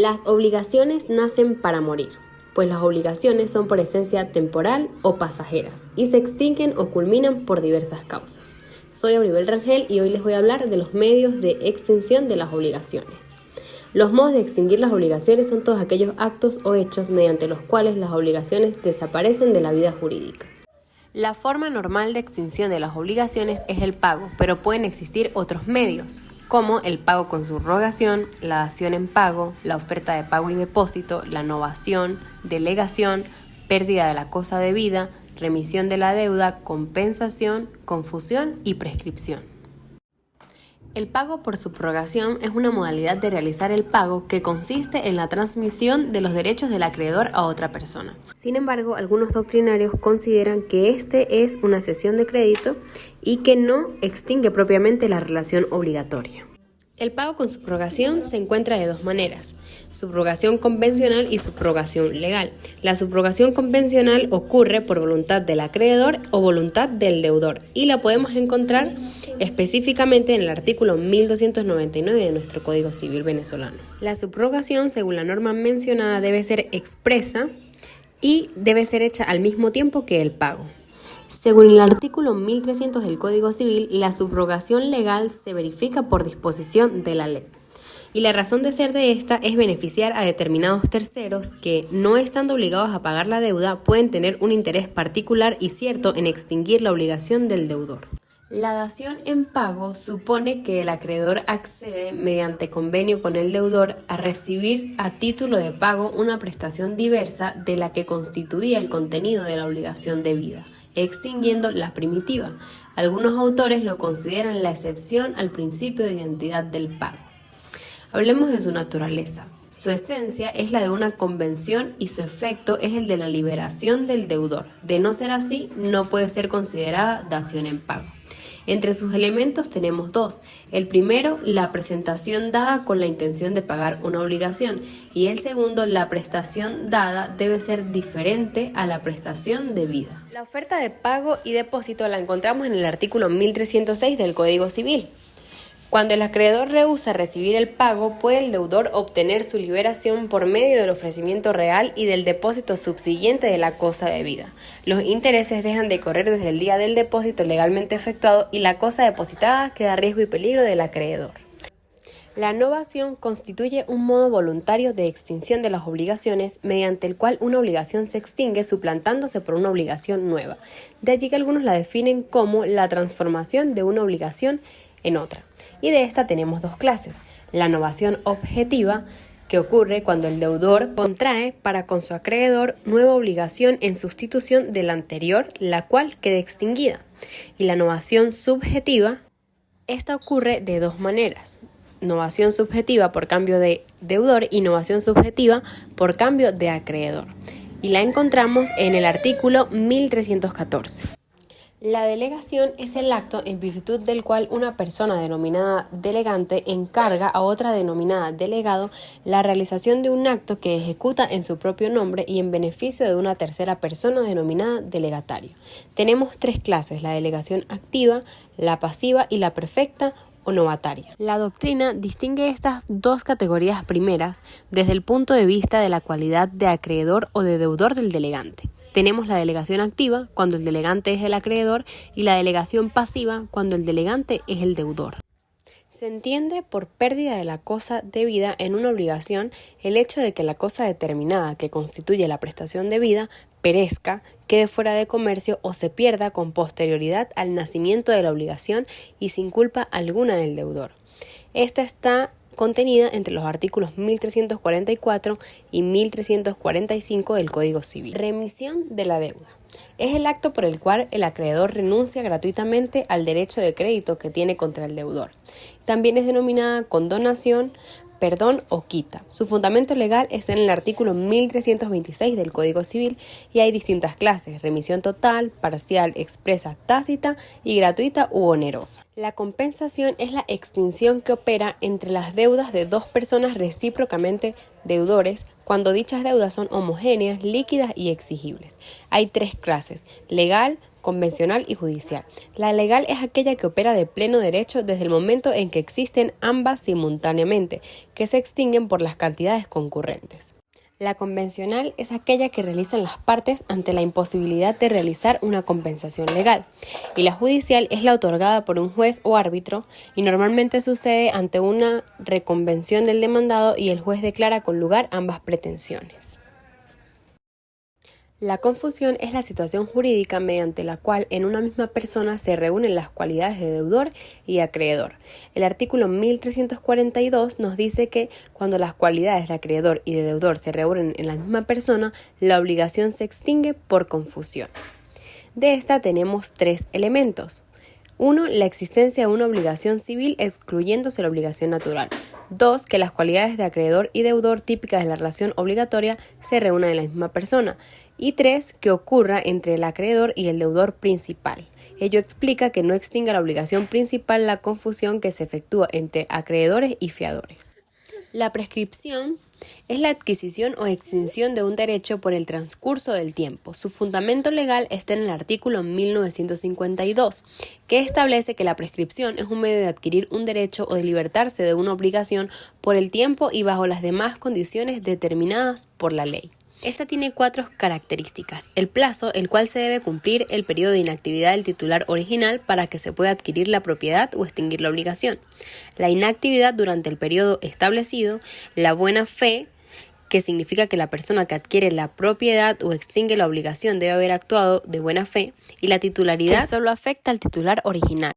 Las obligaciones nacen para morir, pues las obligaciones son por esencia temporal o pasajeras y se extinguen o culminan por diversas causas. Soy Auribel Rangel y hoy les voy a hablar de los medios de extinción de las obligaciones. Los modos de extinguir las obligaciones son todos aquellos actos o hechos mediante los cuales las obligaciones desaparecen de la vida jurídica. La forma normal de extinción de las obligaciones es el pago, pero pueden existir otros medios, como el pago con subrogación, la dación en pago, la oferta de pago y depósito, la novación, delegación, pérdida de la cosa debida, remisión de la deuda, compensación, confusión y prescripción. El pago por subrogación es una modalidad de realizar el pago que consiste en la transmisión de los derechos del acreedor a otra persona. Sin embargo, algunos doctrinarios consideran que este es una cesión de crédito y que no extingue propiamente la relación obligatoria. El pago con subrogación se encuentra de dos maneras: subrogación convencional y subrogación legal. La subrogación convencional ocurre por voluntad del acreedor o voluntad del deudor y la podemos encontrar específicamente en el artículo 1299 de nuestro Código Civil venezolano. La subrogación, según la norma mencionada, debe ser expresa y debe ser hecha al mismo tiempo que el pago. Según el artículo 1300 del Código Civil, la subrogación legal se verifica por disposición de la ley. Y la razón de ser de esta es beneficiar a determinados terceros que, no estando obligados a pagar la deuda, pueden tener un interés particular y cierto en extinguir la obligación del deudor. La dación en pago supone que el acreedor accede, mediante convenio con el deudor, a recibir a título de pago una prestación diversa de la que constituía el contenido de la obligación debida, extinguiendo la primitiva. Algunos autores lo consideran la excepción al principio de identidad del pago. Hablemos de su naturaleza. Su esencia es la de una convención y su efecto es el de la liberación del deudor. De no ser así, no puede ser considerada dación en pago. Entre sus elementos tenemos dos. El primero, la presentación dada con la intención de pagar una obligación, y el segundo, la prestación dada debe ser diferente a la prestación debida. La oferta de pago y depósito la encontramos en el artículo 1306 del Código Civil. Cuando el acreedor rehúsa recibir el pago, puede el deudor obtener su liberación por medio del ofrecimiento real y del depósito subsiguiente de la cosa debida. Los intereses dejan de correr desde el día del depósito legalmente efectuado y la cosa depositada queda a riesgo y peligro del acreedor. La novación constituye un modo voluntario de extinción de las obligaciones mediante el cual una obligación se extingue suplantándose por una obligación nueva. De allí que algunos la definen como la transformación de una obligación en otra. Y de esta tenemos dos clases: la novación objetiva, que ocurre cuando el deudor contrae para con su acreedor nueva obligación en sustitución de la anterior, la cual queda extinguida, y la novación subjetiva. Esta ocurre de dos maneras: novación subjetiva por cambio de deudor y novación subjetiva por cambio de acreedor, y la encontramos en el artículo 1314. La delegación es el acto en virtud del cual una persona denominada delegante encarga a otra denominada delegado la realización de un acto que ejecuta en su propio nombre y en beneficio de una tercera persona denominada delegatario. Tenemos tres clases: la delegación activa, la pasiva y la perfecta o novataria. La doctrina distingue estas dos categorías primeras desde el punto de vista de la cualidad de acreedor o de deudor del delegante. Tenemos la delegación activa, cuando el delegante es el acreedor, y la delegación pasiva, cuando el delegante es el deudor. Se entiende por pérdida de la cosa debida en una obligación el hecho de que la cosa determinada que constituye la prestación debida perezca, quede fuera de comercio o se pierda con posterioridad al nacimiento de la obligación y sin culpa alguna del deudor. Esta está contenida entre los artículos 1344 y 1345 del Código Civil. Remisión de la deuda. Es el acto por el cual el acreedor renuncia gratuitamente al derecho de crédito que tiene contra el deudor. También es denominada condonación, perdón o quita. Su fundamento legal está en el artículo 1326 del Código Civil y hay distintas clases: remisión total, parcial, expresa, tácita y gratuita u onerosa. La compensación es la extinción que opera entre las deudas de dos personas recíprocamente deudores cuando dichas deudas son homogéneas, líquidas y exigibles. Hay tres clases: legal, convencional y judicial. La legal es aquella que opera de pleno derecho desde el momento en que existen ambas simultáneamente, que se extinguen por las cantidades concurrentes. La convencional es aquella que realizan las partes ante la imposibilidad de realizar una compensación legal, y la judicial es la otorgada por un juez o árbitro y normalmente sucede ante una reconvención del demandado y el juez declara con lugar ambas pretensiones. La confusión es la situación jurídica mediante la cual en una misma persona se reúnen las cualidades de deudor y acreedor. El artículo 1342 nos dice que cuando las cualidades de acreedor y de deudor se reúnen en la misma persona, la obligación se extingue por confusión. De esta tenemos 3 elementos. 1. La existencia de una obligación civil excluyéndose la obligación natural. 2. Que las cualidades de acreedor y deudor típicas de la relación obligatoria se reúnan en la misma persona. Y 3. Que ocurra entre el acreedor y el deudor principal. Ello explica que no extinga la obligación principal la confusión que se efectúa entre acreedores y fiadores. La prescripción es la adquisición o extinción de un derecho por el transcurso del tiempo. Su fundamento legal está en el artículo 1952, que establece que la prescripción es un medio de adquirir un derecho o de libertarse de una obligación por el tiempo y bajo las demás condiciones determinadas por la ley. Esta tiene 4 características: el plazo, el cual se debe cumplir el periodo de inactividad del titular original para que se pueda adquirir la propiedad o extinguir la obligación, la inactividad durante el periodo establecido, la buena fe, que significa que la persona que adquiere la propiedad o extingue la obligación debe haber actuado de buena fe, y la titularidad, que solo afecta al titular original.